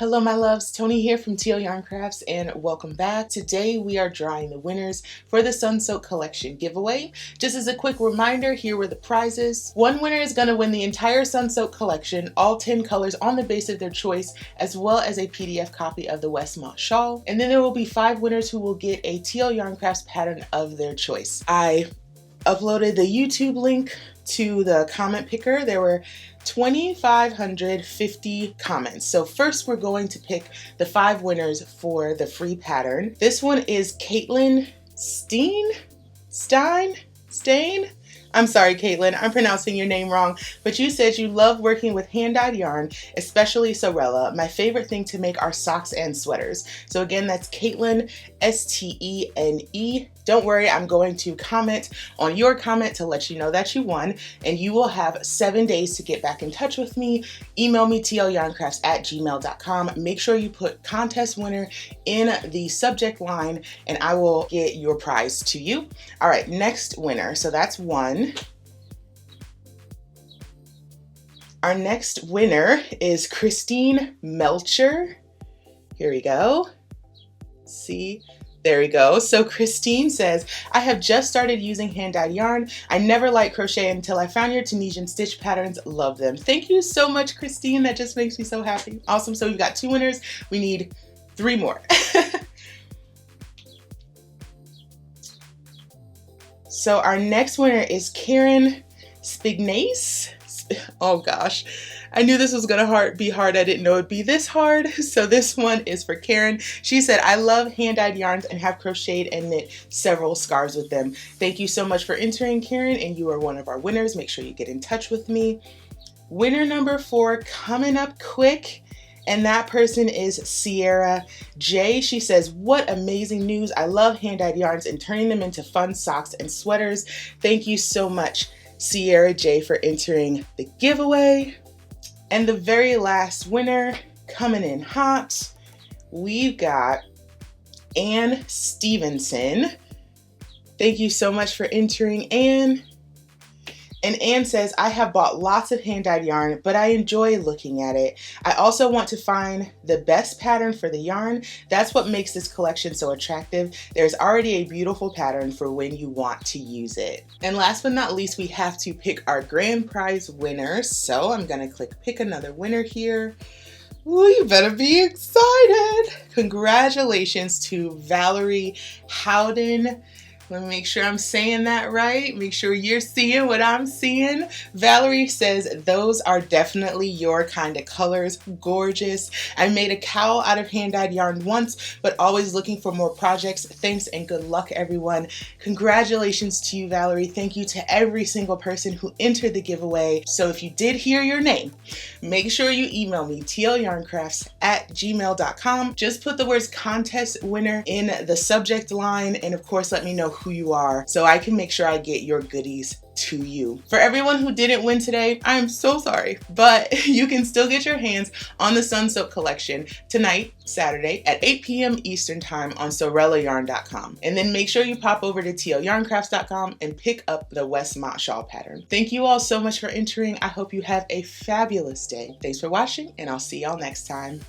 Hello my loves, Tony here from TL Yarn Crafts and welcome back. Today we are drawing the winners for the Sunsoaked collection giveaway. Just as a quick reminder, here were the prizes. One winner is going to win the entire Sunsoaked collection, all 10 colors on the base of their choice, as well as a PDF copy of the Westmont shawl. And then there will be 5 winners who will get a TL Yarn Crafts pattern of their choice. I uploaded the YouTube link to the comment picker. There were 2,550 comments. So first we're going to pick the 5 winners for the free pattern. This one is Caitlin Stein? I'm sorry, Caitlin, I'm pronouncing your name wrong, but you said you love working with hand-dyed yarn, especially Sorella. My favorite thing to make are socks and sweaters. So again, that's Caitlin, S-T-E-N-E. Don't worry, I'm going to comment on your comment to let you know that you won, and you will have 7 days to get back in touch with me. Email me tlyarncrafts@gmail.com. Make sure you put contest winner in the subject line, and I will get your prize to you. All right, next winner. So that's one. Our next winner is Christine Melcher. Here we go. See? There we go. So Christine says, I have just started using hand-dyed yarn. I never liked crochet until I found your Tunisian stitch patterns. Love them. Thank you so much, Christine. That just makes me so happy. Awesome. So you've got 2 winners. We need 3 more. So our next winner is Karen Spignace. Oh gosh, I knew this was gonna be hard. I didn't know it'd be this hard. So this one is for Karen. She said, I love hand-dyed yarns and have crocheted and knit several scarves with them. Thank you so much for entering, Karen, and you are one of our winners. Make sure you get in touch with me. Winner number 4 coming up quick. And that person is Sierra J. She says, what amazing news. I love hand-dyed yarns and turning them into fun socks and sweaters. Thank you so much, Sierra J, for entering the giveaway. And the very last winner coming in hot, we've got Ann Stevenson. Thank you so much for entering, Ann. And Ann says, I have bought lots of hand-dyed yarn, but I enjoy looking at it. I also want to find the best pattern for the yarn. That's what makes this collection so attractive. There's already a beautiful pattern for when you want to use it. And last but not least, we have to pick our grand prize winner. So I'm gonna click pick another winner here. Ooh, you better be excited. Congratulations to Valerie Howden. Let me make sure I'm saying that right. Make sure you're seeing what I'm seeing. Valerie says, those are definitely your kind of colors. Gorgeous. I made a cowl out of hand-dyed yarn once, but always looking for more projects. Thanks and good luck, everyone. Congratulations to you, Valerie. Thank you to every single person who entered the giveaway. So if you did hear your name, make sure you email me, tlyarncrafts@gmail.com. Just put the words contest winner in the subject line, and of course, let me know who you are so I can make sure I get your goodies to you. For everyone who didn't win today, I'm so sorry, but you can still get your hands on the Sunsoaked collection tonight, Saturday at 8 p.m. Eastern time on SorellaYarn.com. And then make sure you pop over to TLYarncrafts.com and pick up the Westmont shawl pattern. Thank you all so much for entering. I hope you have a fabulous day. Thanks for watching, and I'll see y'all next time.